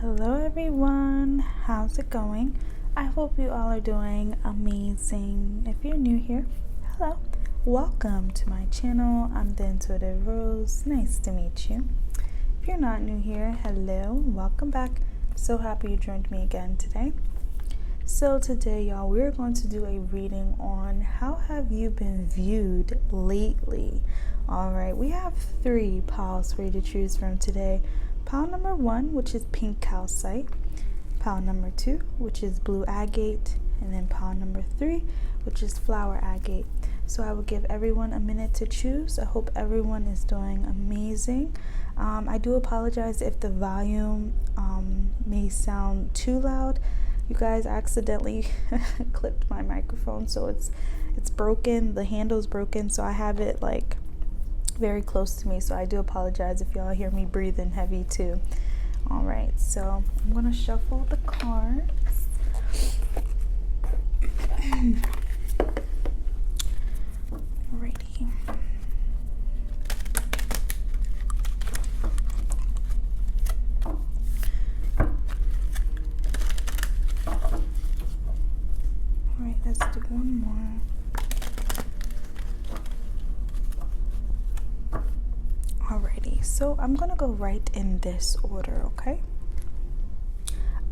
Hello everyone, how's it going? I hope you all are doing amazing. If you're new here, hello, welcome to my channel. I'm the Intuitive Rose. Nice to meet you. If you're not new here, hello, welcome back. I'm so happy you joined me again today. So today, y'all, we're going to do a reading on how have you been viewed lately. All right, we have 3 piles for you to choose from today. Pile number 1, which is pink calcite. Pile number 2, which is blue agate. And then pile number 3, which is flower agate. So I will give everyone a minute to choose. I hope everyone is doing amazing. I do apologize if the volume may sound too loud. You guys, I accidentally clipped my microphone, so it's broken. The handle's broken, so I have it like very close to me, so I do apologize if y'all hear me breathing heavy too. All right, so I'm gonna shuffle the cards. Alrighty. Alright, let's do one more. Alrighty, so I'm gonna go right in this order, okay?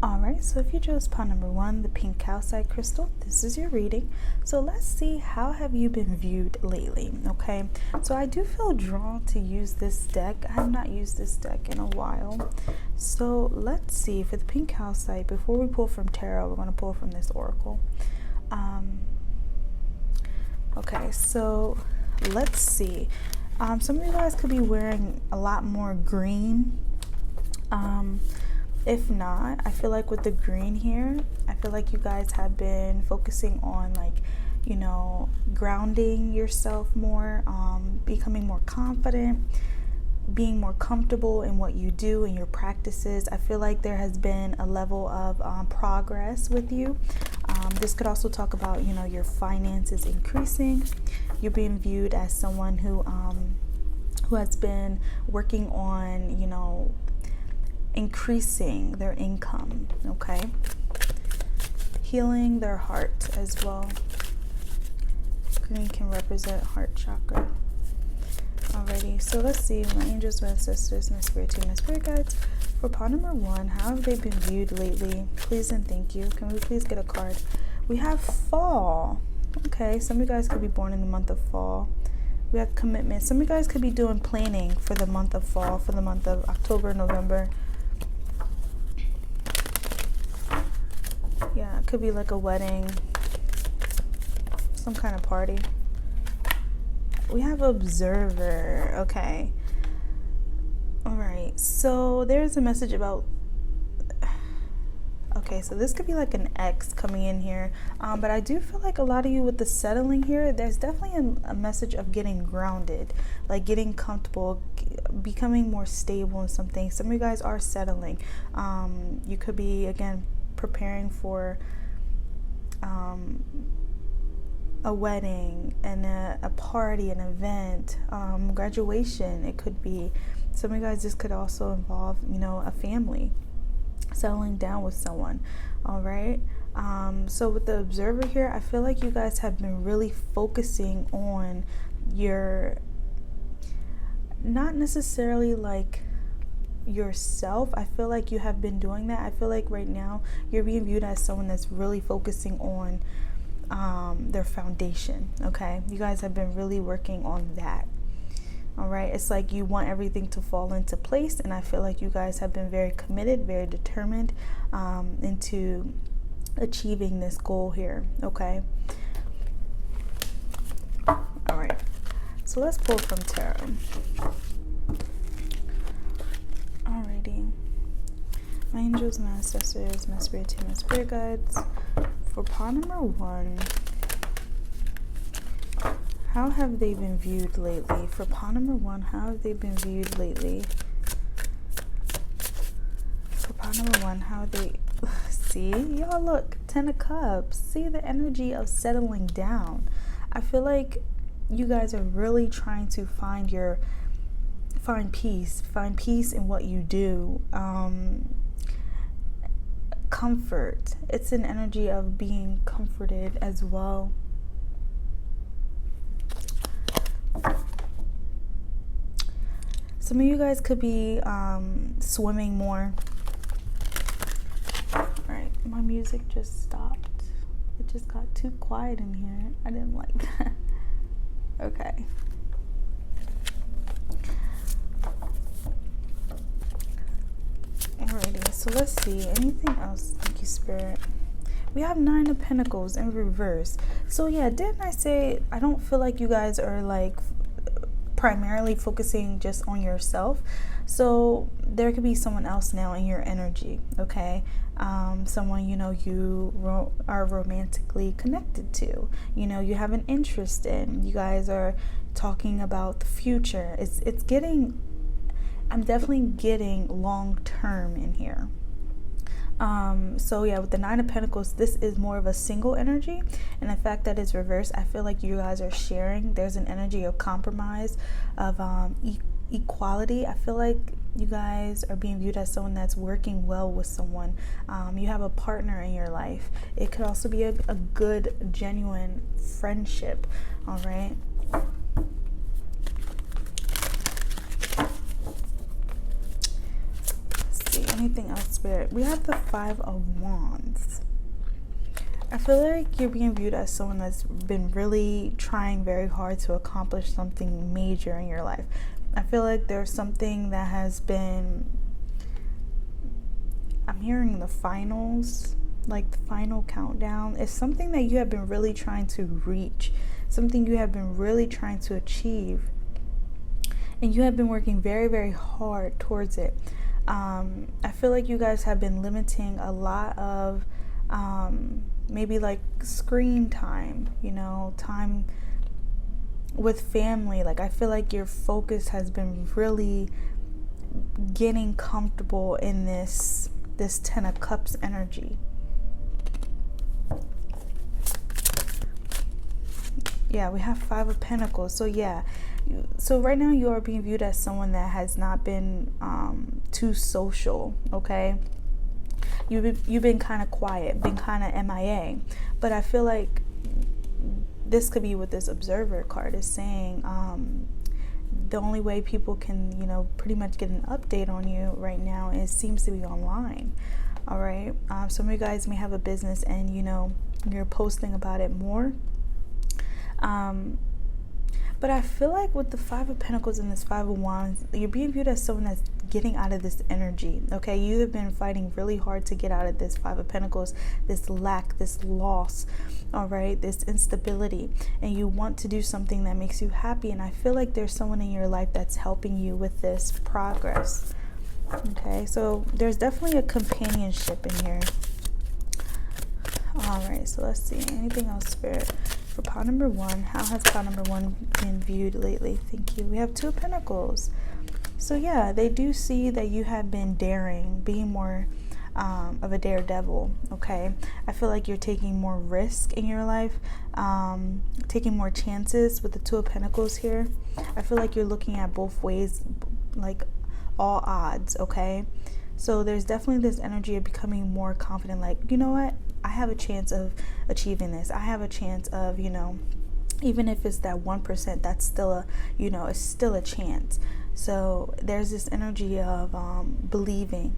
Alright, so if you chose pile number 1, the pink calcite crystal, this is your reading. So let's see, how have you been viewed lately, okay? So I do feel drawn to use this deck. I have not used this deck in a while. So let's see, for the pink calcite, before we pull from tarot, we're gonna pull from this oracle. Okay, so let's see. Some of you guys could be wearing a lot more green. If not, I feel like with the green here, I feel like you guys have been focusing on, like, you know, grounding yourself more, becoming more confident, being more comfortable in what you do and your practices. I feel like there has been a level of progress with you. This could also talk about, you know, your finances increasing. You're being viewed as someone who has been working on, you know, increasing their income, okay? Healing their heart as well. Green can represent heart chakra. Alrighty, so let's see, my angels, my ancestors, my spirit team, my spirit guides. For pile number 1, how have they been viewed lately? Please and thank you. Can we please get a card? We have fall. Okay, some of you guys could be born in the month of fall. We have commitment. Some of you guys could be doing planning for the month of fall, for the month of October, November. Yeah, it could be like a wedding, some kind of party. We have observer. Okay. All right. So there's a message about. Okay, so this could be like an ex coming in here, but I do feel like a lot of you with the settling here, there's definitely a message of getting grounded, like getting comfortable, becoming more stable in something. Some of you guys are settling. You could be, again, preparing for a wedding and a party, an event, graduation. It could be. Some of you guys, this could also involve, you know, a family, settling down with someone. All right. So with the observer here, I feel like you guys have been really focusing on your, not necessarily like yourself. I feel like you have been doing that. I feel like right now you're being viewed as someone that's really focusing on their foundation. Okay, you guys have been really working on that. All right, it's like you want everything to fall into place, and I feel like you guys have been very committed, very determined into achieving this goal here. Okay. All right, so let's pull from tarot. Alrighty, my angels, my ancestors, my spirit team, my spirit guides. For pile number 1, how have they been viewed lately? For pile number 1, how have they been viewed lately? For pile number 1, how have they... See, y'all, look, 10 of Cups. See the energy of settling down. I feel like you guys are really trying to find peace in what you do. comfort. It's an energy of being comforted as well. Some of you guys could be swimming more. All right, my music just stopped. It just got too quiet in here. I didn't like that. Okay. Alrighty, so let's see. Anything else? Thank you, Spirit. We have 9 of Pentacles in reverse. So yeah, didn't I say I don't feel like you guys are like primarily focusing just on yourself? So there could be someone else now in your energy, okay? Someone, you know, you are romantically connected to, you know, you have an interest in. You guys are talking about the future. It's getting, I'm definitely getting long term in here. So yeah, with the 9 of Pentacles, this is more of a single energy, and the fact that it's reversed, I feel like you guys are sharing. There's an energy of compromise, of equality. I feel like you guys are being viewed as someone that's working well with someone. You have a partner in your life. It could also be a good, genuine friendship. All right. Anything else, Spirit? We have the 5 of Wands. I feel like you're being viewed as someone that's been really trying very hard to accomplish something major in your life. I feel like there's something that has been, I'm hearing the finals, like the final countdown. It's something that you have been really trying to reach, something you have been really trying to achieve, and you have been working very, very hard towards it. I feel like you guys have been limiting a lot of maybe like screen time, you know, time with family. Like I feel like your focus has been really getting comfortable in this 10 of Cups energy. Yeah, we have 5 of Pentacles. So yeah, so right now you are being viewed as someone that has not been too social, okay? You've been kind of quiet, been kind of MIA. But I feel like this could be what this Observer card is saying. The only way people can, you know, pretty much get an update on you right now seems to be online. All right. Some of you guys may have a business and, you know, you're posting about it more. But I feel like with the 5 of Pentacles and this 5 of Wands, you're being viewed as someone that's getting out of this energy, okay? You have been fighting really hard to get out of this 5 of Pentacles, this lack, this loss, all right, this instability, and you want to do something that makes you happy, and I feel like there's someone in your life that's helping you with this progress, okay? So there's definitely a companionship in here. All right, so let's see. Anything else, Spirit? For pile number 1, how has pile number 1 been viewed lately? Thank you. We have 2 of Pentacles. So yeah, they do see that you have been daring, being more of a daredevil, okay? I feel like you're taking more risk in your life, taking more chances with the 2 of Pentacles here. I feel like you're looking at both ways, like all odds, okay? So there's definitely this energy of becoming more confident, like, you know what? I have a chance of achieving this. I have a chance of, you know, even if it's that 1%, that's still a, you know, it's still a chance. So there's this energy of believing.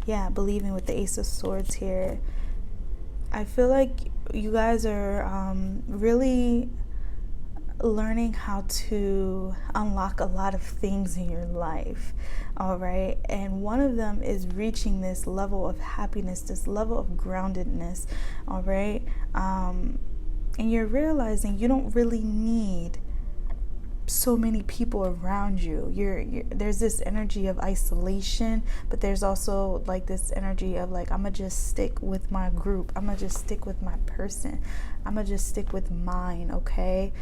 Yeah, believing with the Ace of Swords here. I feel like you guys are really learning how to unlock a lot of things in your life, all right? And one of them is reaching this level of happiness, this level of groundedness, all right? And you're realizing you don't really need so many people around you. There's this energy of isolation, but there's also like this energy of like, I'm gonna just stick with my group, I'm gonna just stick with my person, I'm gonna just stick with mine, okay?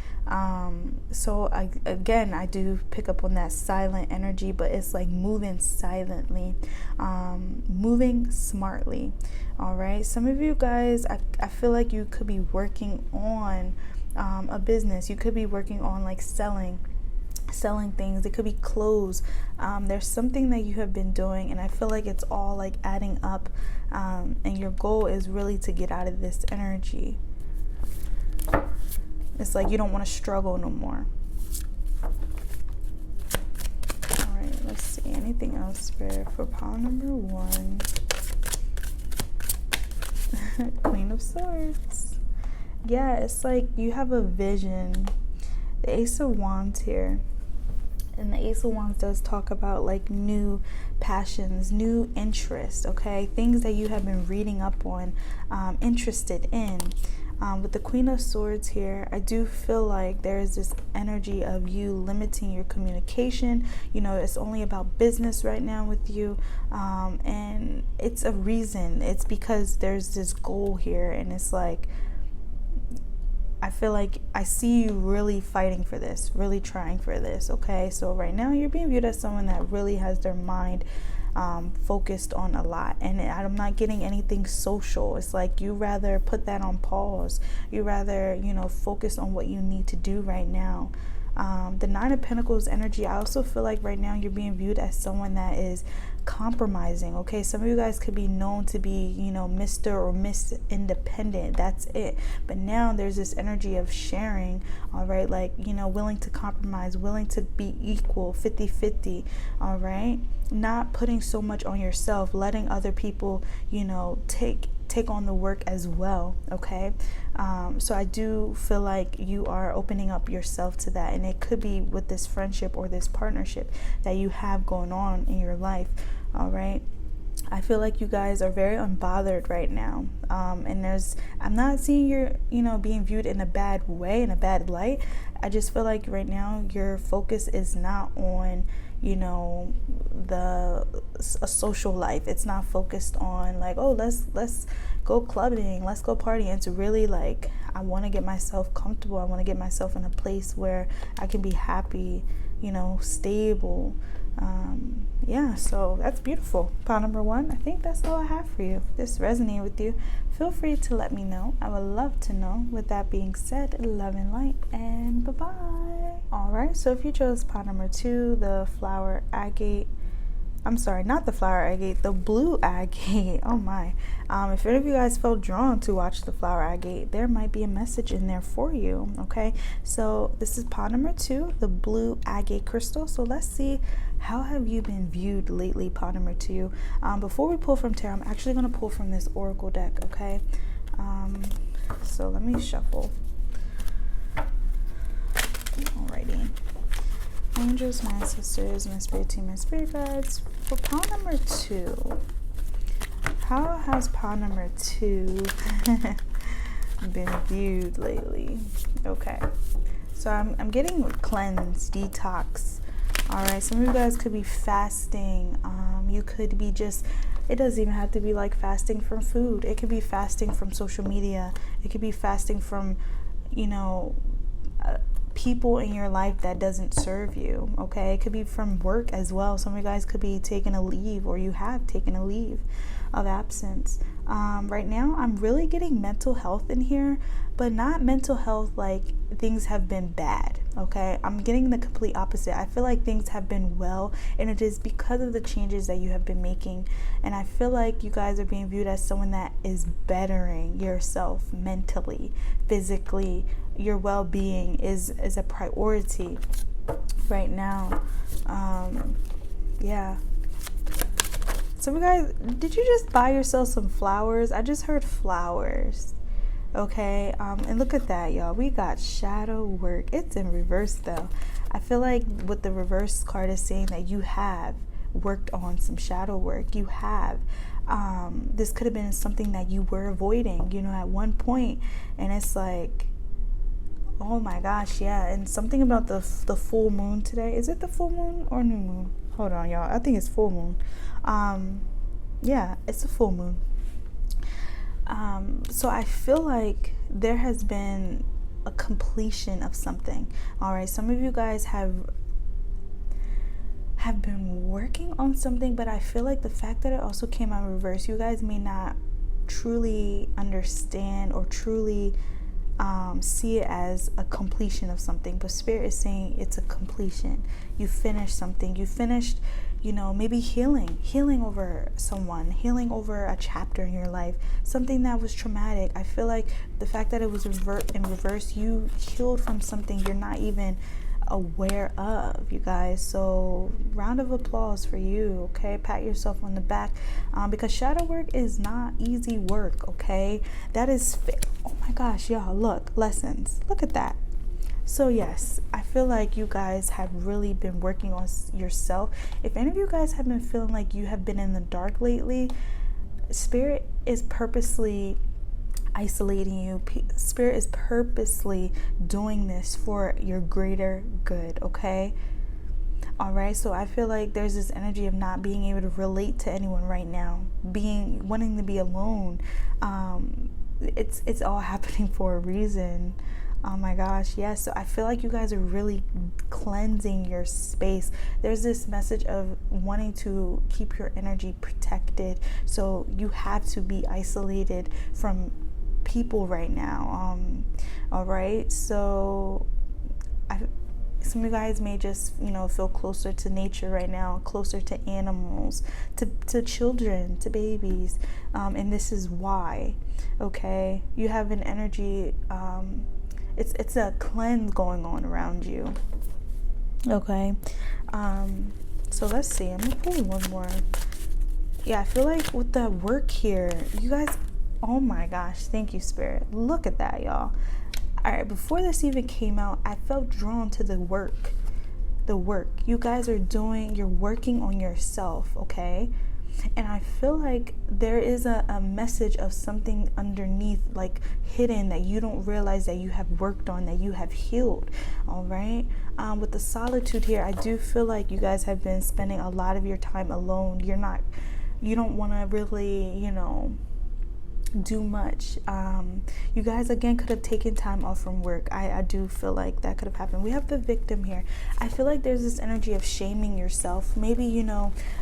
So I do pick up on that silent energy, but it's like moving silently, moving smartly, all right? Some of you guys, I feel like you could be working on a business. You could be working on like selling selling things. It could be clothes. There's something that you have been doing, and I feel like it's all like adding up, and your goal is really to get out of this energy. It's like you don't want to struggle no more. All right, let's see. Anything else, Spirit, for pile number 1? Queen of Swords. Yeah, it's like you have a vision. The Ace of Wands here. And the Ace of Wands does talk about like new passions, new interest, okay? Things that you have been reading up on, interested in. With the Queen of Swords here, I do feel like there is this energy of you limiting your communication. You know, it's only about business right now with you. And it's a reason. It's because there's this goal here, and it's like, I feel like I see you really fighting for this, really trying for this, okay? So right now you're being viewed as someone that really has their mind focused on a lot, and I'm not getting anything social. It's like you rather put that on pause. You rather, you know, focus on what you need to do right now. The Nine of Pentacles energy, I also feel like right now you're being viewed as someone that is compromising, okay? Some of you guys could be known to be, you know, Mr. or Miss Independent. That's it. But now there's this energy of sharing, all right? Like, you know, willing to compromise, willing to be equal, 50-50, all right? Not putting so much on yourself, letting other people, you know, take on the work as well, okay? So I do feel like you are opening up yourself to that, and it could be with this friendship or this partnership that you have going on in your life, all right? I feel like you guys are very unbothered right now, and I'm not seeing you, you know, being viewed in a bad way, in a bad light. I just feel like right now your focus is not on, you know, a social life. It's not focused on like, oh, let's go clubbing, let's go partying. It's really like, I want to get myself comfortable. I want to get myself in a place where I can be happy, you know, stable. Yeah, so that's beautiful. Pile number 1, I think that's all I have for you. If this resonated with you, feel free to let me know. I would love to know. With that being said, love and light, and bye-bye. All right, so if you chose pile number 2, the flower agate, I'm sorry, not the flower agate, the blue agate. Oh my. If any of you guys felt drawn to watch the flower agate, there might be a message in there for you, okay? So this is pile number 2, the blue agate crystal. So let's see, how have you been viewed lately, pile number 2? Before we pull from tarot, I'm actually going to pull from this oracle deck, okay? So let me shuffle. Alrighty. Angels, my ancestors, my spirit team, my spirit guides. For pile number 2, how has pile number 2 been viewed lately? Okay, so I'm getting cleanse, detox. All right, some of you guys could be fasting. You could be just, it doesn't even have to be like fasting from food. It could be fasting from social media. It could be fasting from, you know, people in your life that doesn't serve you, okay? It could be from work as well. Some of you guys could be taking a leave, or you have taken a leave of absence. Right now I'm really getting mental health in here, but not mental health like things have been bad, okay? I'm getting the complete opposite. I feel like things have been well, and it is because of the changes that you have been making. And I feel like you guys are being viewed as someone that is bettering yourself mentally, physically. Your well-being is a priority right now. Yeah. So you guys, did you just buy yourself some flowers? I just heard flowers. Okay, and look at that, y'all. We got shadow work. It's in reverse though. I feel like what the reverse card is saying, that you have worked on some shadow work. You have. This could have been something that you were avoiding, you know, at one point, and it's like, oh my gosh, yeah. And something about the full moon today. Is it the full moon or new moon? Hold on, y'all. I think it's full moon. Yeah, it's a full moon. So I feel like there has been a completion of something. All right, some of you guys have been working on something, but I feel like the fact that it also came out reverse, you guys may not truly understand or truly see it as a completion of something, but Spirit is saying it's a completion. You finished something. You finished, maybe healing over someone, healing over a chapter in your life, something that was traumatic. I feel like the fact that it was in reverse, you healed from something you're not even aware of, you guys. So round of applause for you, okay? Pat yourself on the back, because shadow work is not easy work, okay? That is oh my gosh, y'all, look, lessons, look at that. So yes, I feel like you guys have really been working on yourself. If any of you guys have been feeling like you have been in the dark lately, Spirit is purposely isolating you. Spirit is purposely doing this for your greater good, okay? All right, so I feel like there's this energy of not being able to relate to anyone right now, wanting to be alone. It's all happening for a reason. Oh my gosh, yes. So I feel like you guys are really cleansing your space. There's this message of wanting to keep your energy protected. So you have to be isolated from people right now. All right, so some of you guys may just feel closer to nature right now, closer to animals, to children, to babies, and this is why. Okay, you have an energy, it's a cleanse going on around you. Okay, so let's see, I'm gonna pull one more. Yeah, I feel like with the work here, you guys, oh my gosh, thank you, Spirit. Look at that, y'all. All right, before this even came out, I felt drawn to the work. The work. You guys are you're working on yourself, okay? And I feel like there is a message of something underneath, like hidden, that you don't realize that you have worked on, that you have healed, all right? With the solitude here, I do feel like you guys have been spending a lot of your time alone. You don't want to really, do much. You guys again could have taken time off from work. I do feel like that could have happened. We have the victim here. I feel like there's this energy of shaming yourself, maybe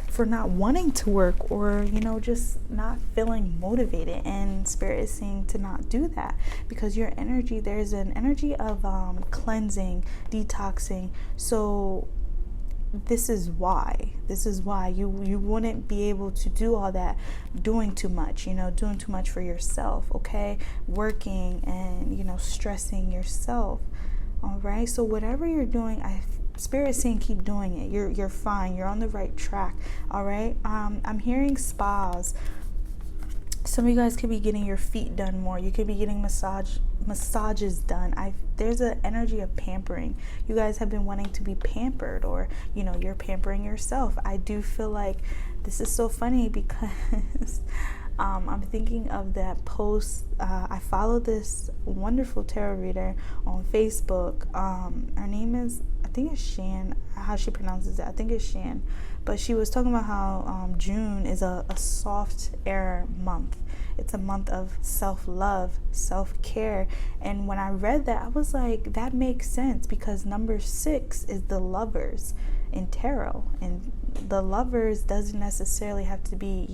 for not wanting to work, or just not feeling motivated, and Spirit is saying to not do that, because your energy, there's an energy of cleansing, detoxing. So this is why you wouldn't be able to do all that, doing too much for yourself, okay? Working and stressing yourself. All right, so whatever you're doing, Spirit is saying keep doing it. You're fine. You're on the right track. All right. I'm hearing spas. Some of you guys could be getting your feet done more. You could be getting massages done. There's an energy of pampering. You guys have been wanting to be pampered, or you're pampering yourself. I do feel like this is so funny because I'm thinking of that post. I follow this wonderful tarot reader on Facebook. Her name is, I think it's Shan. How she pronounces it, I think it's Shan. But she was talking about how June is a soft air month. It's a month of self-love, self-care. And when I read that, I was like, that makes sense, because number 6 is the Lovers in tarot. And the Lovers doesn't necessarily have to be,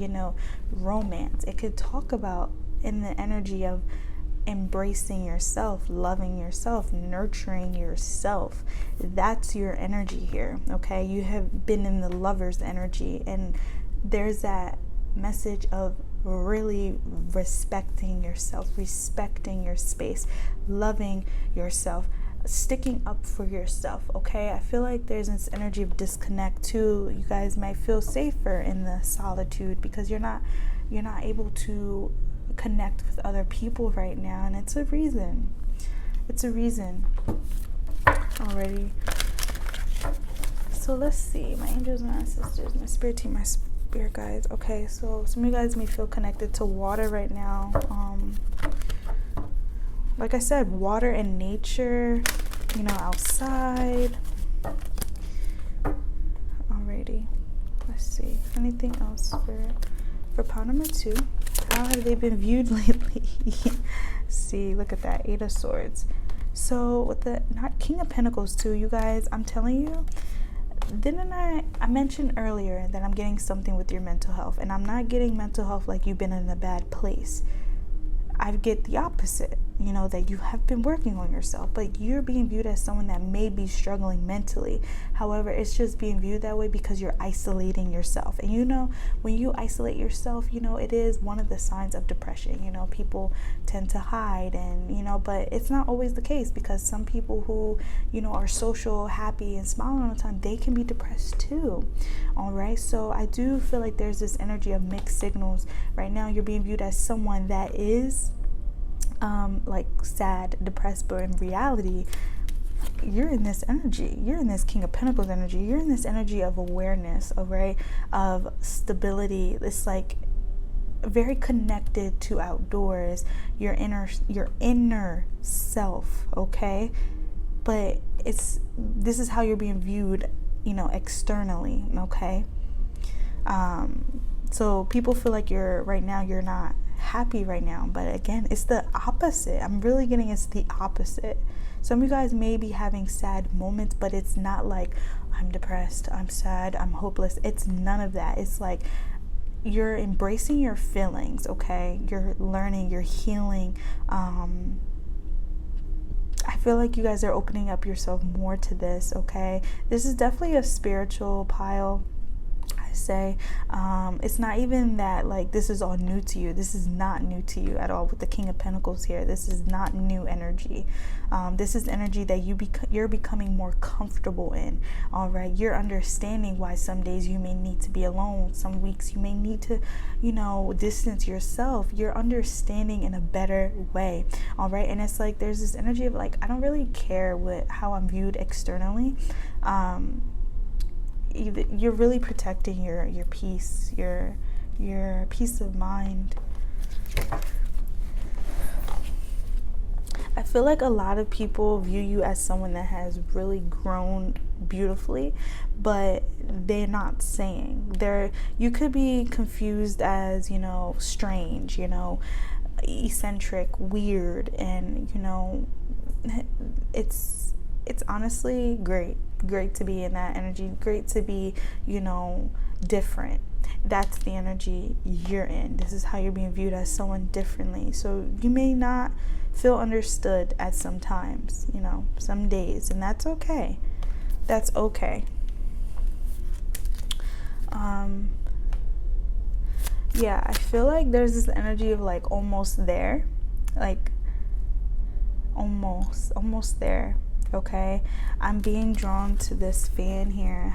romance. It could talk about in the energy of embracing yourself, loving yourself, nurturing yourself. That's your energy here, okay? You have been in the Lover's energy, and there's that message of really respecting yourself, respecting your space, loving yourself, sticking up for yourself, okay? I feel like there's this energy of disconnect too. You guys might feel safer in the solitude because you're not able to connect with other people right now, and it's a reason. Already. So let's see, my angels, my sisters, my spirit team, my spirit guides. Okay, so some of you guys may feel connected to water right now. Like I said, water and nature, outside. Alrighty, let's see, anything else for pile number 2? How have they been viewed lately? See, look at that, 8 of Swords. So with the King of Pentacles too, you guys, I'm telling you, didn't I mentioned earlier that I'm getting something with your mental health, and I'm not getting mental health like you've been in a bad place. I get the opposite. you know, that you have been working on yourself, but you're being viewed as someone that may be struggling mentally. However, it's just being viewed that way because you're isolating yourself. And you know, when you isolate yourself, you know, it is one of the signs of depression. You know, people tend to hide, and, you know, but it's not always the case, because some people who, you know, are social, happy, and smiling all the time, they can be depressed too. All right. So I do feel like there's this energy of mixed signals. Right now, you're being viewed as someone that is like sad, depressed, but in reality, you're in this energy. You're in this King of Pentacles energy. You're in this energy of awareness, right? Of stability. It's like very connected to outdoors, your inner self, okay? But this is how you're being viewed, you know, externally, okay? So people feel like you're not happy right now, but again, it's the opposite. I'm really getting it's the opposite. Some of you guys may be having sad moments, but it's not like I'm depressed, I'm sad, I'm hopeless. It's none of that. It's like you're embracing your feelings, okay? You're learning, you're healing. I feel like you guys are opening up yourself more to this, okay? This is definitely a spiritual pile. Say it's not even that like this is all new to you. This is not new to you at all with the King of Pentacles here. This is not new energy. This is energy that you're becoming more comfortable in. All right, you're understanding why some days you may need to be alone, some weeks you may need to, you know, distance yourself. You're understanding in a better way. All right, and it's like there's this energy of like, I don't really care how I'm viewed externally. You're really protecting your peace, your peace of mind. I feel like a lot of people view you as someone that has really grown beautifully, but they're not saying. You could be confused as, you know, strange, you know, eccentric, weird, and, you know, it's honestly great to be in that energy, great to be, you know, different. That's the energy you're in. This is how you're being viewed, as someone differently. So you may not feel understood at some times, you know, some days, and that's okay. That's okay. Yeah, I feel like there's this energy of like almost there, like almost there. Okay, I'm being drawn to this fan here.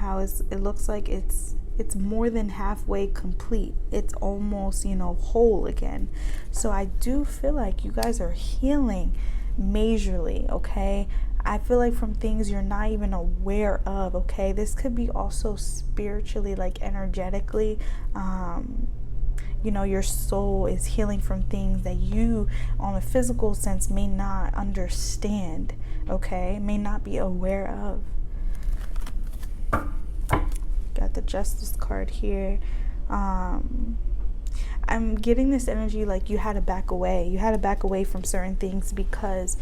It looks like it's more than halfway complete. It's almost, you know, whole again. So I do feel like you guys are healing majorly. Okay, I feel like from things you're not even aware of. Okay, this could be also spiritually, like energetically. You know, your soul is healing from things that you, on a physical sense, may not understand, okay? May not be aware of. Got the Justice card here. I'm getting this energy like you had to back away. You had to back away from certain things because,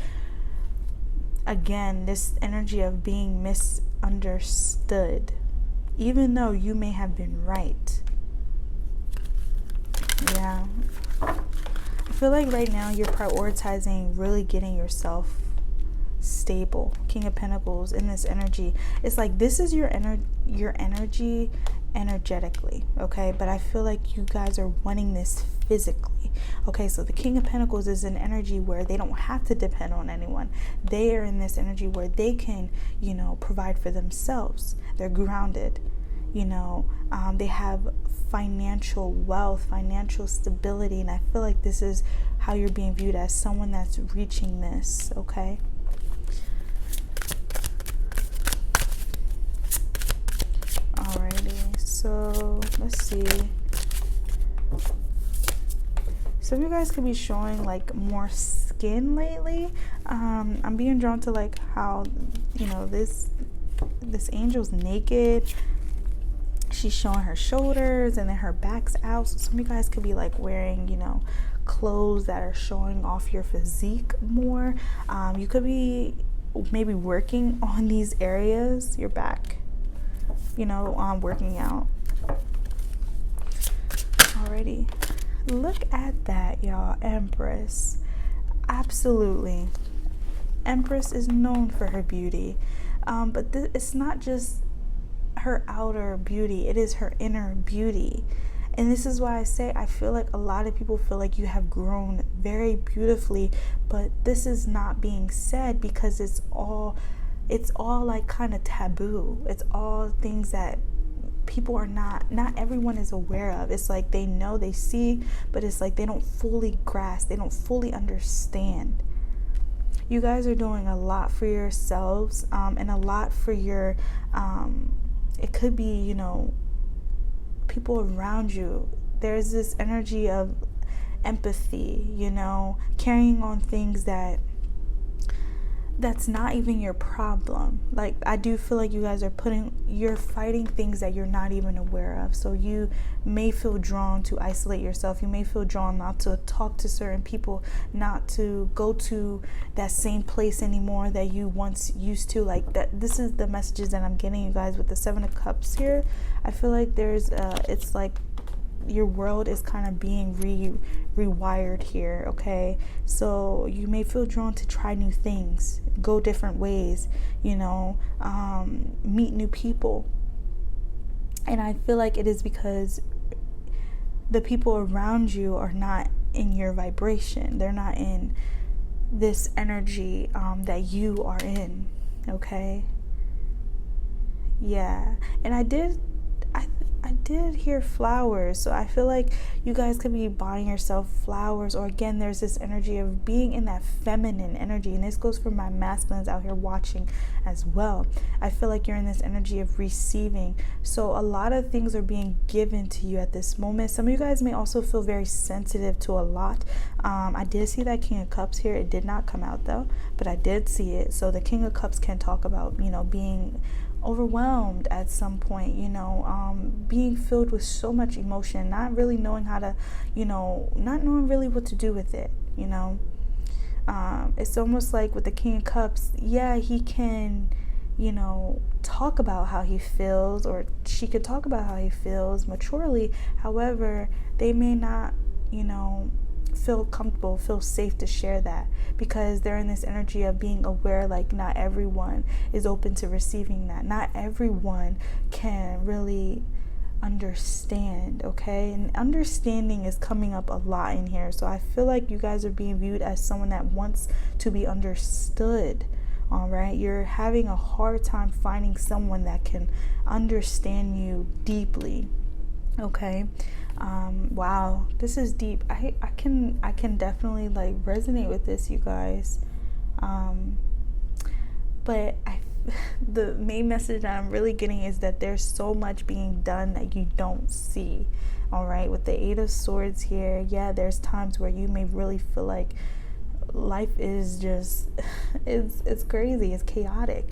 again, this energy of being misunderstood, even though you may have been right. Yeah, I feel like right now you're prioritizing really getting yourself stable. King of Pentacles in this energy. It's like this is your energy energetically, okay? But I feel like you guys are wanting this physically. Okay, so the King of Pentacles is an energy where they don't have to depend on anyone. They are in this energy where they can, you know, provide for themselves. They're grounded. You know, they have financial wealth, financial stability, and I feel like this is how you're being viewed, as someone that's reaching this, okay? Alrighty, so let's see. Some of you guys could be showing like more skin lately. I'm being drawn to like how, you know, this angel's naked. She's showing her shoulders and then her back's out. So some of you guys could be like wearing, you know, clothes that are showing off your physique more. You could be maybe working on these areas, your back, you know, working out. Alrighty. Look at that, y'all. Empress. Absolutely. Empress is known for her beauty. But it's not just her outer beauty, it is her inner beauty. And this is why I say I feel like a lot of people feel like you have grown very beautifully, but this is not being said because it's all like kind of taboo. It's all things that people are not everyone is aware of. It's like they know, they see, but it's like they don't fully grasp, they don't fully understand. You guys are doing a lot for yourselves, and a lot for your it could be, you know, people around you. There's this energy of empathy, you know, carrying on things that's not even your problem. Like, I do feel like you guys are you're fighting things that you're not even aware of. So you may feel drawn to isolate yourself. You may feel drawn not to talk to certain people, not to go to that same place anymore that you once used to. Like that, this is the messages that I'm getting, you guys, with the 7 of Cups here. I feel like it's like your world is kind of being rewired here, okay? So you may feel drawn to try new things, go different ways, you know, meet new people. And I feel like it is because the people around you are not in your vibration. They're not in this energy that you are in, okay? Yeah. And I did hear flowers, so I feel like you guys could be buying yourself flowers, or again, there's this energy of being in that feminine energy, and this goes for my masculines out here watching as well. I feel like you're in this energy of receiving, so a lot of things are being given to you at this moment. Some of you guys may also feel very sensitive to a lot. I did see that King of Cups here. It did not come out though, but I did see it. So the King of Cups can talk about, you know, being overwhelmed at some point, you know, being filled with so much emotion, not really knowing how to, you know, not knowing really what to do with it, you know. It's almost like with the King of Cups, yeah, he can, you know, talk about how he feels, or she could talk about how he feels maturely. However, they may not, you know, feel comfortable, feel safe to share that, because they're in this energy of being aware, like not everyone is open to receiving that. Not everyone can really understand, okay? And understanding is coming up a lot in here. So I feel like you guys are being viewed as someone that wants to be understood. All right, you're having a hard time finding someone that can understand you deeply. Okay. Wow, this is deep. I can definitely like resonate with this, you guys. But the main message that I'm really getting is that there's so much being done that you don't see. All right, with the 8 of Swords here, yeah, there's times where you may really feel like life is just it's crazy, it's chaotic.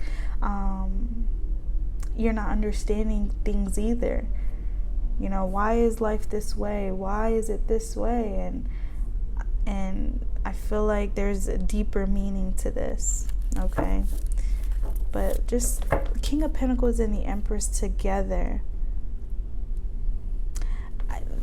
You're not understanding things either. You know, why is life this way? Why is it this way? And I feel like there's a deeper meaning to this, okay? But just King of Pentacles and the Empress together.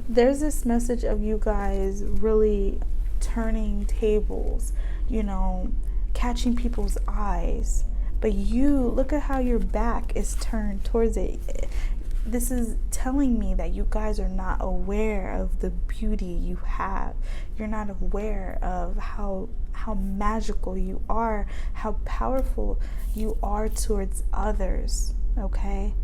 There's this message of you guys really turning tables, you know, catching people's eyes. But you, look at how your back is turned towards it. This is telling me that you guys are not aware of the beauty you have. You're not aware of how magical you are, how powerful you are towards others, okay?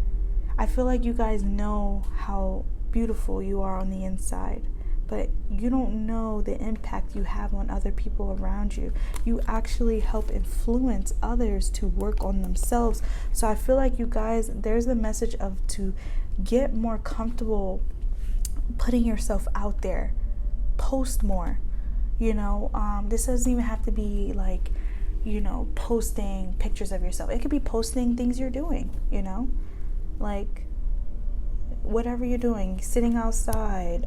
I feel like you guys know how beautiful you are on the inside, but you don't know the impact you have on other people around you. You actually help influence others to work on themselves. So I feel like you guys, there's a message of to get more comfortable putting yourself out there, post more, you know. This doesn't even have to be like, you know, posting pictures of yourself. It could be posting things you're doing, you know, like whatever you're doing, sitting outside,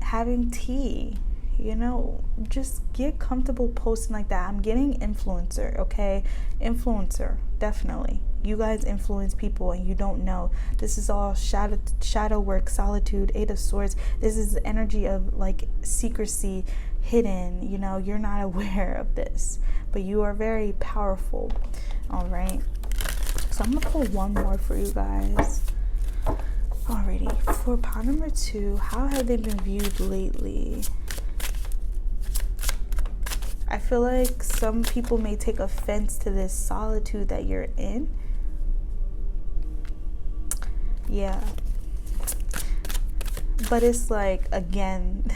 having tea, you know, just get comfortable posting like that. I'm getting influencer, okay? Influencer, definitely. You guys influence people and you don't know. This is all shadow work, solitude, 8 of Swords. This is the energy of like secrecy, hidden. You know, you're not aware of this, but you are very powerful. All right. So I'm going to pull one more for you guys. Alrighty. For pile number 2, how have they been viewed lately? I feel like some people may take offense to this solitude that you're in. Yeah. But it's like, again,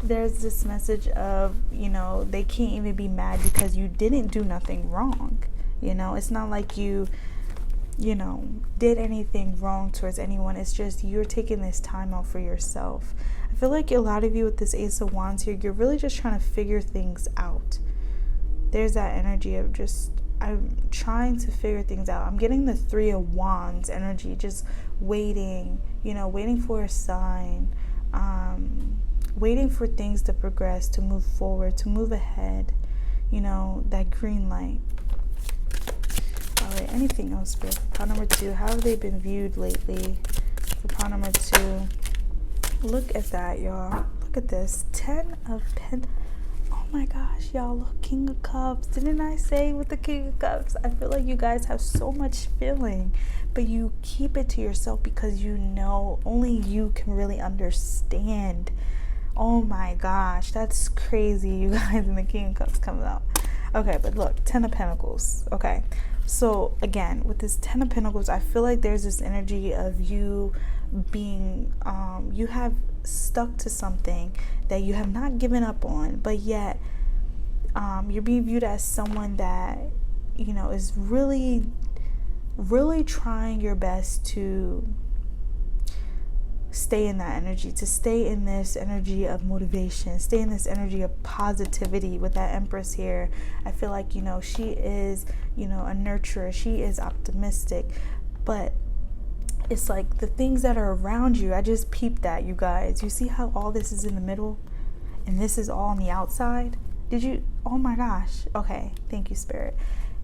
there's this message of, you know, they can't even be mad because you didn't do nothing wrong. You know, it's not like you know, did anything wrong towards anyone. It's just you're taking this time out for yourself. I feel like a lot of you with this Ace of Wands here, you're really just trying to figure things out. There's that energy of just, I'm trying to figure things out. I'm getting the 3 of Wands energy, just waiting, you know, waiting for a sign, waiting for things to progress, to move forward, to move ahead, you know, that green light. All right, anything else, Spirit? Pile number 2, how have they been viewed lately? For pile number 2, look at that, y'all. Look at this, 10 of Pentacles. Oh my gosh, y'all, look, King of Cups. Didn't I say with the King of Cups? I feel like you guys have so much feeling, but you keep it to yourself because you know only you can really understand. Oh my gosh, that's crazy, you guys, and the King of Cups comes out. Okay, but look, 10 of Pentacles. Okay, so again, with this 10 of Pentacles, I feel like there's this energy of you being, you have stuck to something that you have not given up on, but yet you're being viewed as someone that, you know, is really, really trying your best to stay in that energy, to stay in this energy of motivation, stay in this energy of positivity. With that Empress here, I feel like, you know, she is, you know, a nurturer, she is optimistic, but it's like the things that are around you, I just peeped that, you guys. You see how all this is in the middle and this is all on the outside? Did you? Oh my gosh. Okay, thank you, Spirit.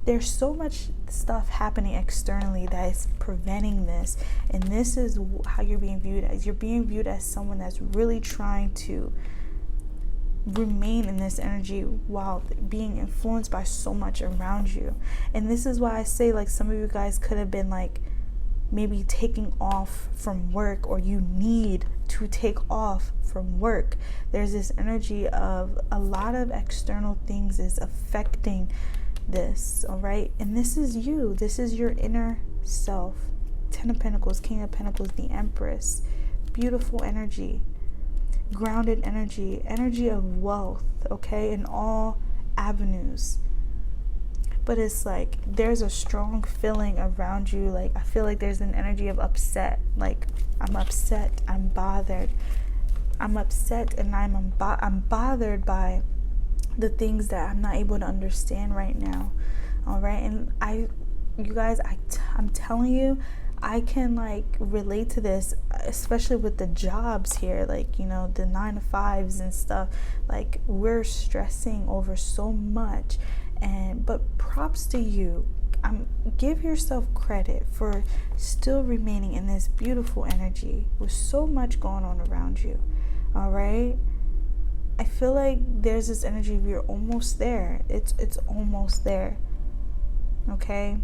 There's so much stuff happening externally that is preventing this, and this is how you're being viewed as. You're being viewed as someone that's really trying to remain in this energy while being influenced by so much around you. And this is why I say, like, some of you guys could have been like maybe taking off from work, or you need to take off from work. There's this energy of a lot of external things is affecting this, all right? And this is you. This is your inner self. 10 of Pentacles, King of Pentacles, the Empress. Beautiful energy. Grounded energy. Energy of wealth, okay? In all avenues. But it's like there's a strong feeling around you. Like, I feel like there's an energy of upset. Like, I'm upset, I'm bothered. I'm upset and I'm bothered by the things that I'm not able to understand right now. All right. And you guys, I'm telling you, I can like relate to this, especially with the jobs here, like, you know, the 9-to-5s and stuff. Like, we're stressing over so much. But props to you. Give yourself credit for still remaining in this beautiful energy with so much going on around you. All right. I feel like there's this energy of you're almost there. It's almost there. Okay.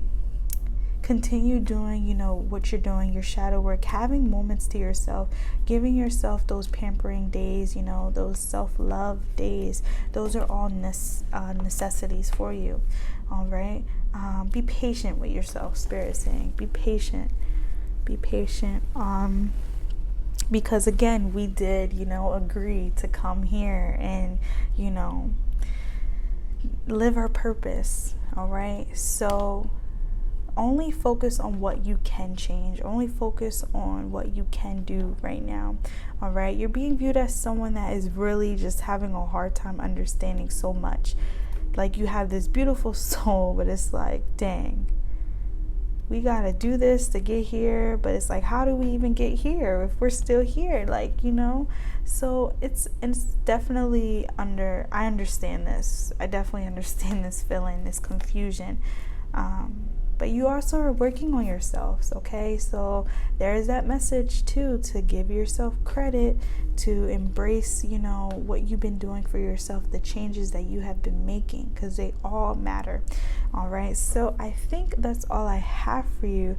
Continue doing, you know, what you're doing, your shadow work, having moments to yourself, giving yourself those pampering days, you know, those self-love days. Those are all necessities for you. All right. Be patient with yourself, Spirit is saying. Be patient. Be patient. Because again, we did, you know, agree to come here and, you know, live our purpose. All right. So only focus on what you can change. Only focus on what you can do right now. All right. You're being viewed as someone that is really just having a hard time understanding so much. Like, you have this beautiful soul, but it's like, dang, we got to do this to get here. But it's like, how do we even get here if we're still here? Like, you know, so it's definitely I understand this. I definitely understand this feeling, this confusion. but you also are working on yourselves, okay? So there is that message too, to give yourself credit, to embrace, you know, what you've been doing for yourself, the changes that you have been making, because they all matter. All right, so I think that's all I have for you.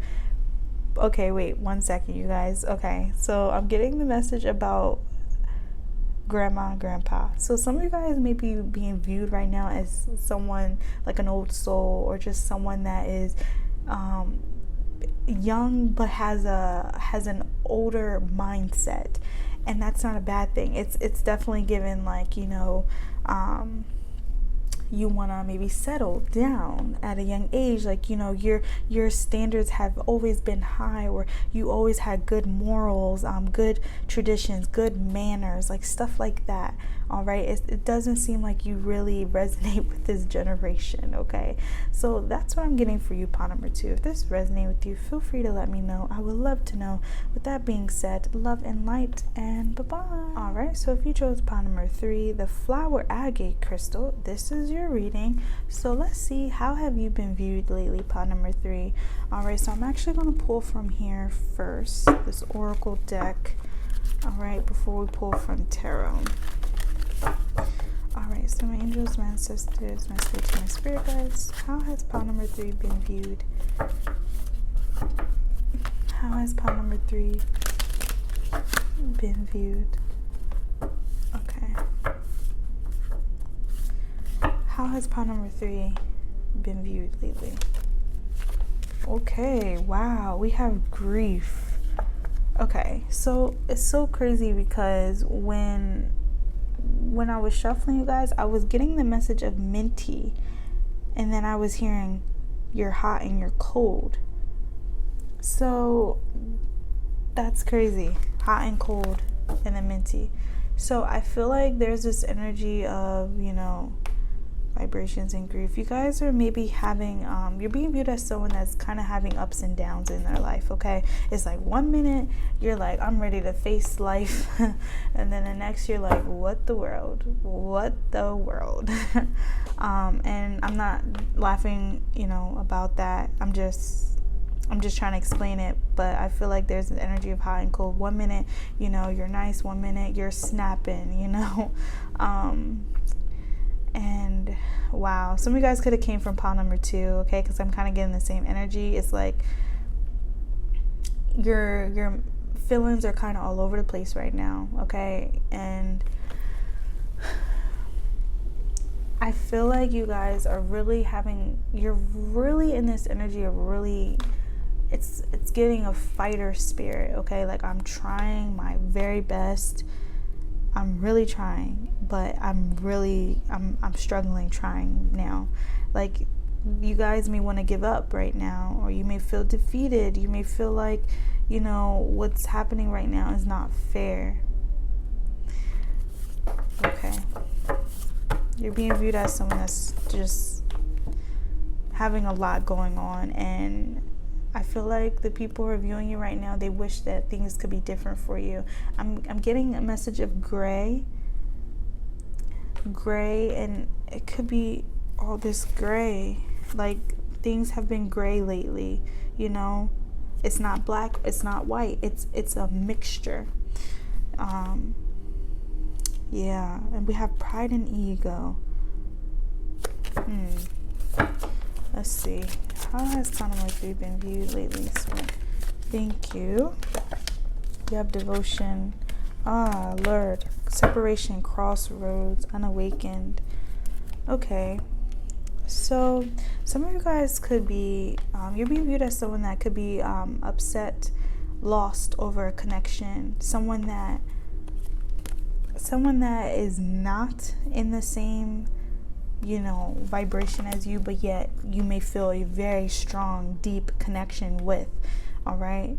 Okay, wait 1 second, you guys. Okay, so I'm getting the message about grandma and grandpa. So some of you guys may be being viewed right now as someone like an old soul, or just someone that is young but has an older mindset, and that's not a bad thing. It's definitely given, like, you know, you want to maybe settle down at a young age, like, you know, your standards have always been high, or you always had good morals, good traditions, good manners, like stuff like that. All right, it doesn't seem like you really resonate with this generation. Okay, so that's what I'm getting for you, pawn number 2. If this resonates with you, feel free to let me know. I would love to know. With that being said, love and light, and bye-bye. All right, so if you chose pawn number 3, the flower agate crystal, this is your reading. So let's see, how have you been viewed lately, pawn number 3? All right, so I'm actually going to pull from here first, this oracle deck. All right, before we pull from tarot. Alright, so my angels, my ancestors, my spirits, my spirit guides, how has pawn number 3 been viewed? How has pawn number 3 been viewed? Okay. How has pawn number 3 been viewed lately? Okay, wow, we have grief. Okay, so it's so crazy because when I was shuffling, you guys, I was getting the message of minty, and then I was hearing you're hot and you're cold. So that's crazy, hot and cold, and then minty. So I feel like there's this energy of, you know, vibrations and grief. You guys are maybe having you're being viewed as someone that's kind of having ups and downs in their life. Okay, it's like 1 minute you're like, I'm ready to face life, and then the next you're like, what the world, and I'm not laughing, you know, about that. I'm just trying to explain it, but I feel like there's an energy of hot and cold. 1 minute, you know, you're nice, 1 minute you're snapping, you know. And wow, some of you guys could have came from pawn number 2, okay, because I'm kind of getting the same energy. It's like your feelings are kind of all over the place right now, okay, and I feel like you guys are really you're really in this energy of really, it's getting a fighter spirit, okay, like I'm trying my very best. I'm really trying, but I'm struggling trying now. Like, you guys may want to give up right now, or you may feel defeated. You may feel like, you know, what's happening right now is not fair. Okay. You're being viewed as someone that's just having a lot going on, and I feel like the people who are viewing you right now, they wish that things could be different for you. I'm getting a message of gray, and it could be all this gray. Like, things have been gray lately, you know. It's not black, it's not white. It's a mixture. Yeah, and we have pride and ego. Let's see. How has pawn number 3 been viewed lately? So, thank you. You have devotion. Lord. Separation, crossroads, unawakened. Okay. So, some of you guys could be, you're being viewed as someone that could be upset, lost over a connection. Someone that is not in the same, you know, vibration as you, but yet you may feel a very strong, deep connection with. All right.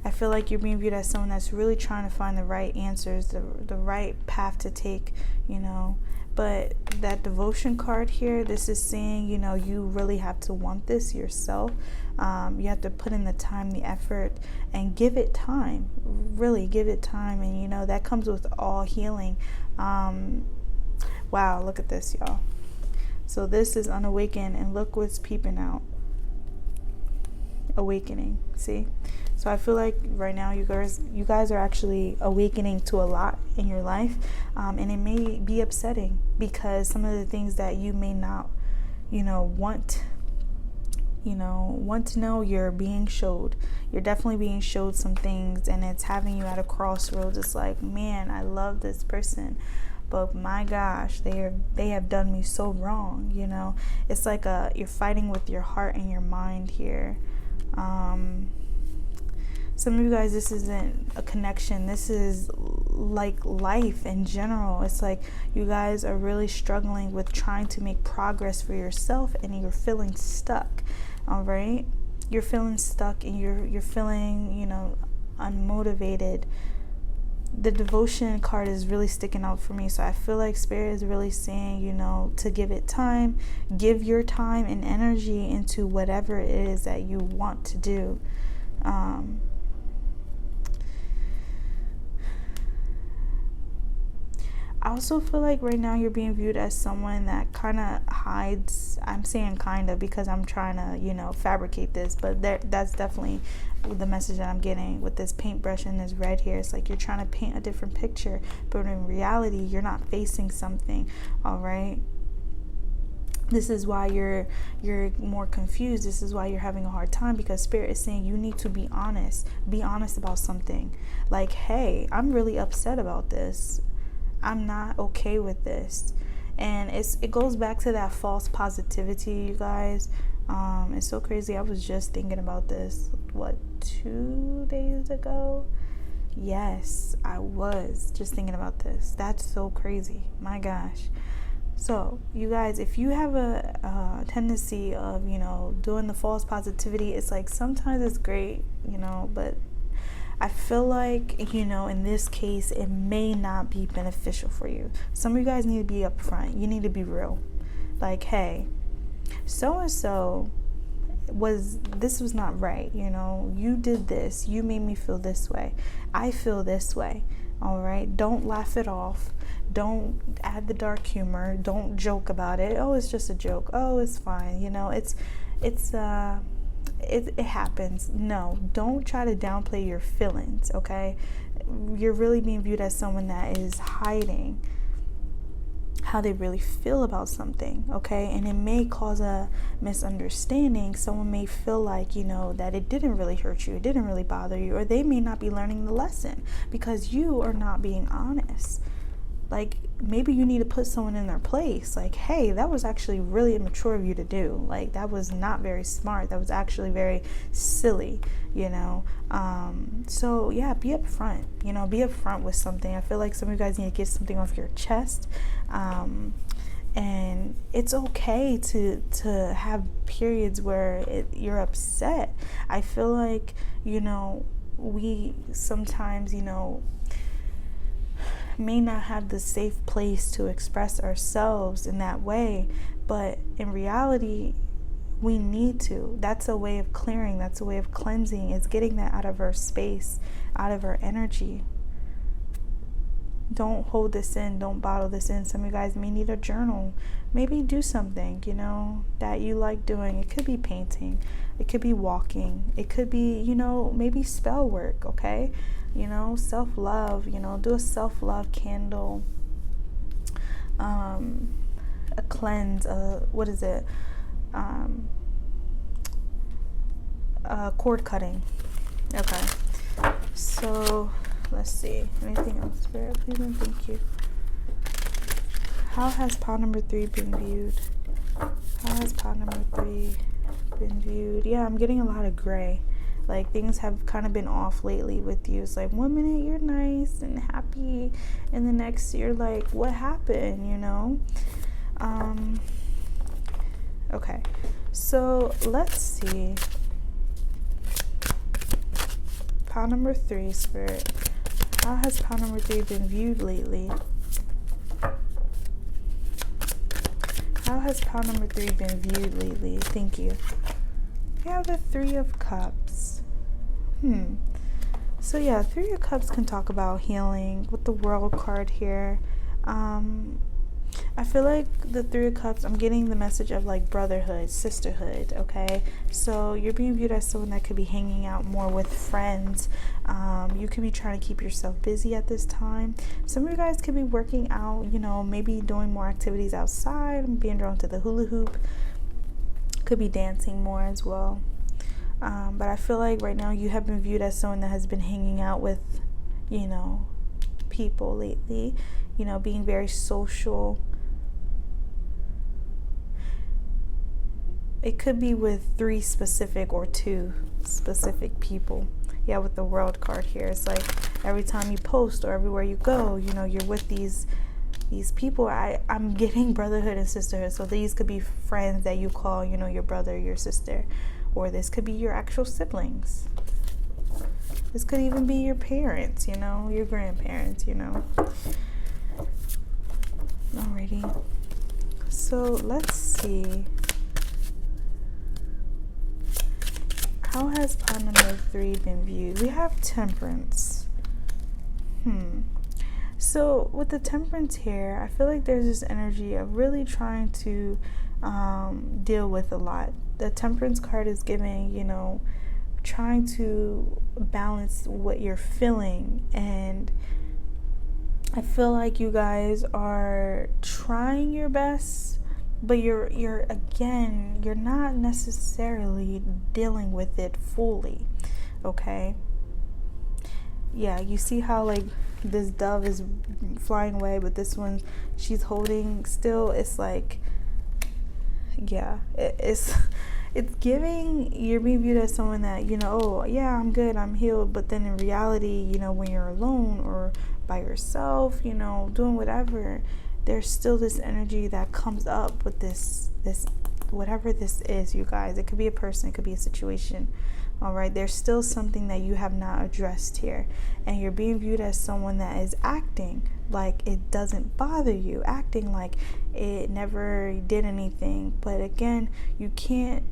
I feel like you're being viewed as someone that's really trying to find the right answers, the right path to take, you know. But that devotion card here, this is saying, you know, you really have to want this yourself. You have to put in the time, the effort, and give it time. Really give it time. And, you know, that comes with all healing. Wow, look at this, y'all. So this is unawakened, and look what's peeping out. awakening. See? So I feel like right now you guys are actually awakening to a lot in your life, and it may be upsetting because some of the things that you may not, want to know, you're being showed. You're definitely being showed some things, and it's having you at a crossroads. It's like, man, I love this person, but my gosh, they have done me so wrong. It's like you're fighting with your heart and your mind here. Some of you guys, this isn't a connection. This is like life in general. It's like you guys are really struggling with trying to make progress for yourself, and you're feeling stuck. All right, you're feeling stuck, and you're feeling, unmotivated. The devotion card is really sticking out for me. So I feel like Spirit is really saying, to give it time, give your time and energy into whatever it is that you want to do. I also feel like right now you're being viewed as someone that kind of hides. I'm saying kind of because I'm trying to, fabricate this, but that's definitely the message that I'm getting with this paintbrush and this red here. It's like you're trying to paint a different picture, but in reality, you're not facing something, all right? This is why you're more confused. This is why you're having a hard time, because Spirit is saying you need to be honest. Be honest about something. Like, hey, I'm really upset about this. I'm not okay with this. And it goes back to that false positivity, you guys. It's so crazy. I was just thinking about this, 2 days ago? Yes, I was just thinking about this. That's so crazy. My gosh. So, you guys, if you have a tendency of, doing the false positivity, it's like sometimes it's great, but I feel like, in this case, it may not be beneficial for you. Some of you guys need to be upfront. You need to be real. Like, hey, so-and-so this was not right. You did this. You made me feel this way. I feel this way. All right. Don't laugh it off. Don't add the dark humor. Don't joke about it. Oh, it's just a joke. Oh, it's fine. It happens. No, don't try to downplay your feelings, okay? You're really being viewed as someone that is hiding how they really feel about something, okay? And it may cause a misunderstanding. Someone may feel like, that it didn't really hurt you, it didn't really bother you, or they may not be learning the lesson because you are not being honest. Like, maybe you need to put someone in their place. Like, hey, that was actually really immature of you to do. Like, that was not very smart. That was actually very silly, So, yeah, be upfront. Be upfront with something. I feel like some of you guys need to get something off your chest. And it's okay to have periods where you're upset. I feel like, we sometimes, may not have the safe place to express ourselves in that way, but in reality we need to. That's a way of clearing, that's a way of cleansing. It's getting that out of our space, out of our energy. Don't hold this in, don't bottle this in. Some of you guys may need a journal. Maybe do something, that you like doing. It could be painting, it could be walking, it could be, maybe spell work, okay? Self-love, do a self-love candle, a cleanse, cord cutting. Okay, so let's see, anything else, Spirit, please and thank you. How has pile number 3 been viewed? How has pile number 3 been viewed? Yeah, I'm getting a lot of gray. Like, things have kind of been off lately with you. It's like 1 minute you're nice and happy, and the next you're like, what happened, Okay, so let's see. Pile number 3, Spirit. How has pile number 3 been viewed lately? How has pile number 3 been viewed lately? Thank you. We have the 3 of Cups. So yeah, 3 of Cups can talk about healing with the World card here. I feel like the Three of Cups, I'm getting the message of like brotherhood, sisterhood, okay? So you're being viewed as someone that could be hanging out more with friends. You could be trying to keep yourself busy at this time. Some of you guys could be working out, you know, maybe doing more activities outside, being drawn to the hula hoop. Could be dancing more as well. But I feel like right now you have been viewed as someone that has been hanging out with, you know, people lately, you know, being very social. It could be with 3 specific or 2 specific people. Yeah, with the World card here, it's like every time you post or everywhere you go, you know, you're with these people. I'm getting brotherhood and sisterhood. So these could be friends that you call, you know, your brother, your sister, or this could be your actual siblings. This could even be your parents, you know, your grandparents, you know. Alrighty. So let's see. How has pile number 3 been viewed? We have Temperance. So with the Temperance here, I feel like there's this energy of really trying to deal with a lot. The Temperance card is giving, you know, trying to balance what you're feeling, and I feel like you guys are trying your best, but you're not necessarily dealing with it fully, okay? Yeah, you see how like this dove is flying away, but this one she's holding still. It's like, yeah, it's giving, you're being viewed as someone that, you know, oh yeah, I'm good, I'm healed, but then in reality, you know, when you're alone or by yourself, you know, doing whatever, there's still this energy that comes up with this whatever this is, you guys. It could be a person, it could be a situation. All right, there's still something that you have not addressed here, and you're being viewed as someone that is acting like it doesn't bother you, acting like it never did anything. But again, you can't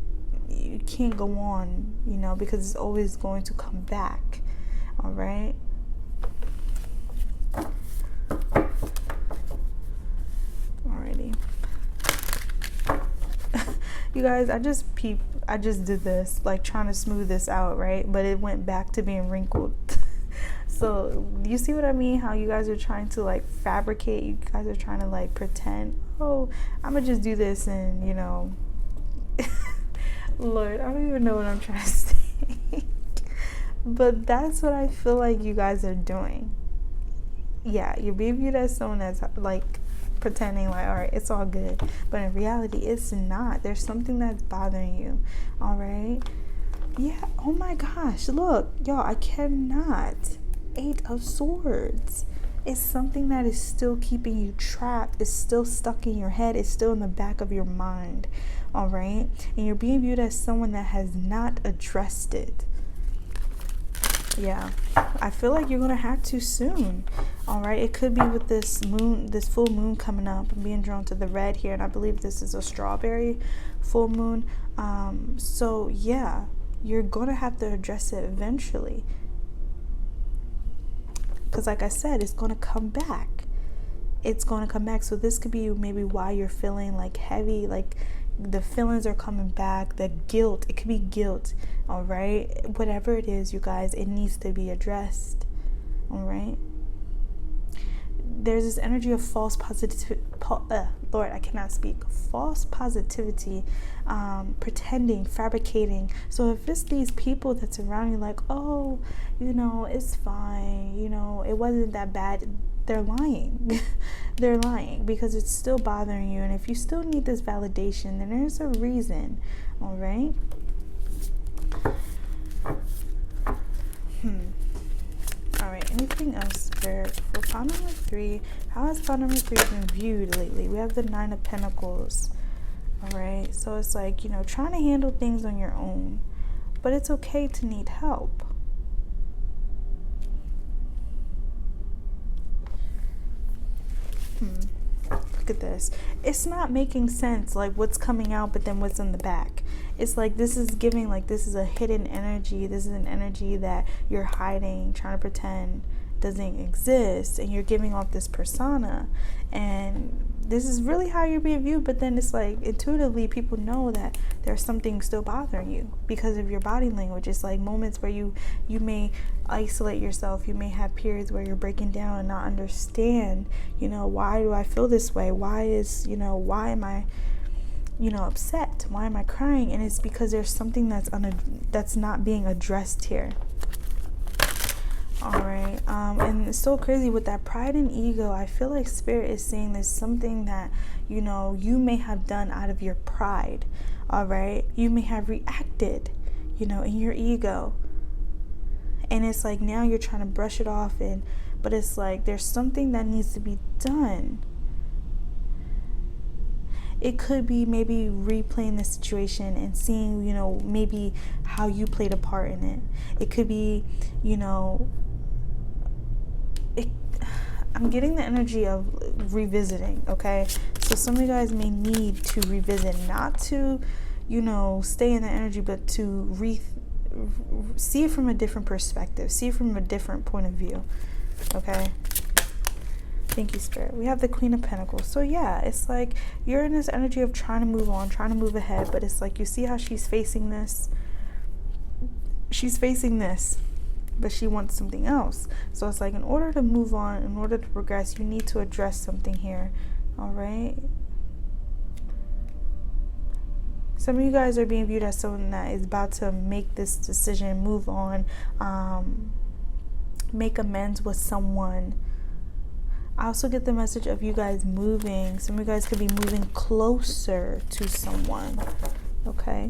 go on, you know, because it's always going to come back. All right. Alrighty. You guys, I just did this, like trying to smooth this out, right? But it went back to being wrinkled. So you see what I mean? How you guys are trying to like fabricate, you guys are trying to like pretend, oh, I'm gonna just do this, and you know, Lord, I don't even know what I'm trying to say. But that's what I feel like you guys are doing. Yeah, you're being viewed as someone that's like pretending like, all right, it's all good, but in reality it's not. There's something that's bothering you. All right. Yeah. Oh my gosh, look, y'all, I cannot. 8 of Swords. It's something that is still keeping you trapped. It's still stuck in your head. It's still in the back of your mind. All right. And you're being viewed as someone that has not addressed it. Yeah, I feel like you're gonna have to soon. All right, it could be with this moon, this full moon coming up. I'm being drawn to the red here, and I believe this is a strawberry full moon. So yeah, you're gonna have to address it eventually, because like I said, it's gonna come back. It's gonna come back. So this could be maybe why you're feeling like heavy, like the feelings are coming back, the guilt, it could be guilt. All right, whatever it is, you guys, it needs to be addressed. All right, there's this energy of false positivity. Lord, I cannot speak. False positivity, pretending, fabricating. So if it's these people that's around you, like, oh, you know, it's fine, you know, it wasn't that bad, they're lying. They're lying, because it's still bothering you. And if you still need this validation, then there's a reason. All right. All right, anything else, Spirit? For pile number 3, how has pile number 3 been viewed lately? We have the 9 of Pentacles. All right, so it's like, you know, trying to handle things on your own, but it's okay to need help. Look at this. It's not making sense, like what's coming out, but then what's in the back. It's like this is giving, like this is a hidden energy. This is an energy that you're hiding, trying to pretend doesn't exist, and you're giving off this persona. And this is really how you're being viewed, but then it's like intuitively people know that there's something still bothering you because of your body language. It's like moments where you may isolate yourself. You may have periods where you're breaking down and not understand, why do I feel this way? Why am I upset? Why am I crying? And it's because there's something that's not being addressed here. All right. And it's so crazy with that pride and ego. I feel like Spirit is saying there's something that, you may have done out of your pride. All right. You may have reacted, in your ego. And it's like now you're trying to brush it off. But it's like there's something that needs to be done. It could be maybe replaying the situation and seeing, maybe how you played a part in it. It could be, I'm getting the energy of revisiting, okay? So some of you guys may need to revisit, not to, stay in the energy, but to see it from a different perspective, see it from a different point of view, okay? Thank you, Spirit. We have the Queen of Pentacles. So yeah, it's like you're in this energy of trying to move on, trying to move ahead, but it's like you see how she's facing this. She's facing this, but she wants something else. So it's like in order to move on, in order to progress, you need to address something here. All right. Some of you guys are being viewed as someone that is about to make this decision, move on, make amends with someone. I also get the message of you guys moving. Some of you guys could be moving closer to someone. Okay.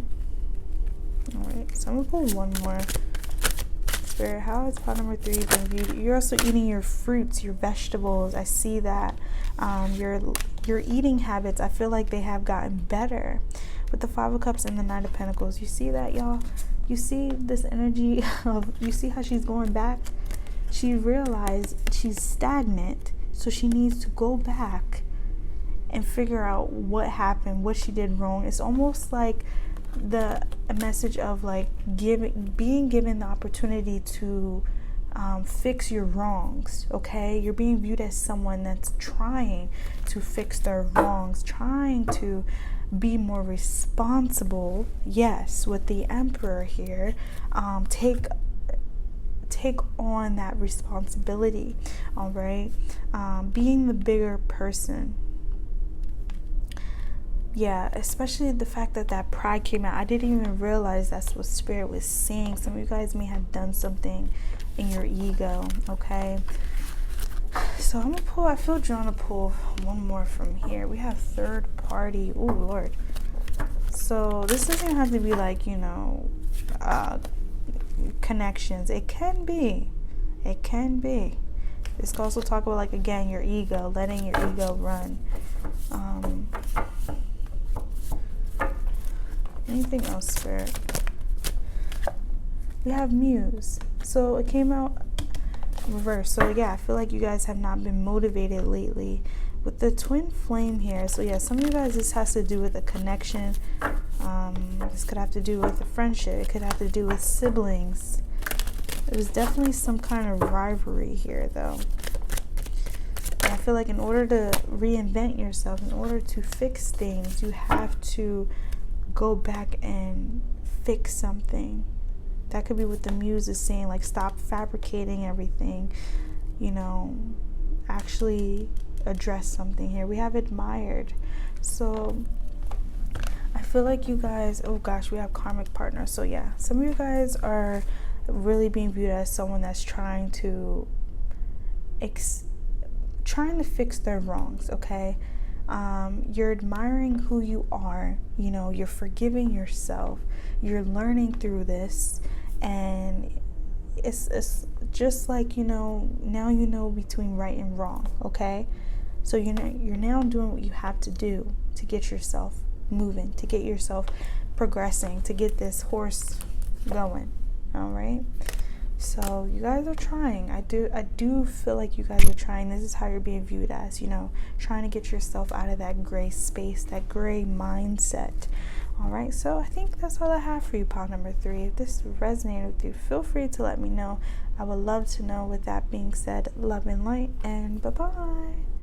All right. So I'm going to pull one more. Spirit, how is pot number 3 being viewed? You're also eating your fruits, your vegetables. I see that. Your eating habits, I feel like they have gotten better. With the 5 of Cups and the 9 of Pentacles. You see that, y'all? You see this energy of, you see how she's going back? She realized she's stagnant. So she needs to go back and figure out what happened, what she did wrong. It's almost like a message of like being given the opportunity to fix your wrongs, okay? You're being viewed as someone that's trying to fix their wrongs, trying to be more responsible. Yes, with the Emperor here, take on that responsibility. All right. Being the bigger person. Yeah, especially the fact that pride came out. I didn't even realize that's what Spirit was saying. Some of you guys may have done something in your ego. Okay. So I'm gonna pull, I feel drawn to pull one more from here. We have third party. Oh Lord. So this doesn't have to be like, connections. It can be. This can also talk about, like, again, your ego, letting your ego run. Anything else, Spirit? We have Muse. So it came out reverse. So yeah, I feel like you guys have not been motivated lately with the twin flame here. So yeah, some of you guys, this has to do with a connection. This could have to do with a friendship. It could have to do with siblings. There's definitely some kind of rivalry here, though. And I feel like in order to reinvent yourself, in order to fix things, you have to go back and fix something. That could be what the Muse is saying, like stop fabricating everything, actually address something here. We have admired. So I feel like you guys, oh gosh, we have karmic partner. So yeah, some of you guys are really being viewed as someone that's trying to fix their wrongs, okay? You're admiring who you are, you're forgiving yourself, you're learning through this, and it's just like, now between right and wrong, okay? So you're now doing what you have to do to get yourself moving, to get yourself progressing, to get this horse going. All right. So you guys are trying. I do feel like you guys are trying. This is how you're being viewed as, trying to get yourself out of that gray space, that gray mindset. All right. So I think that's all I have for you, pile number 3. If this resonated with you, feel free to let me know. I would love to know. With that being said, love and light, and bye-bye.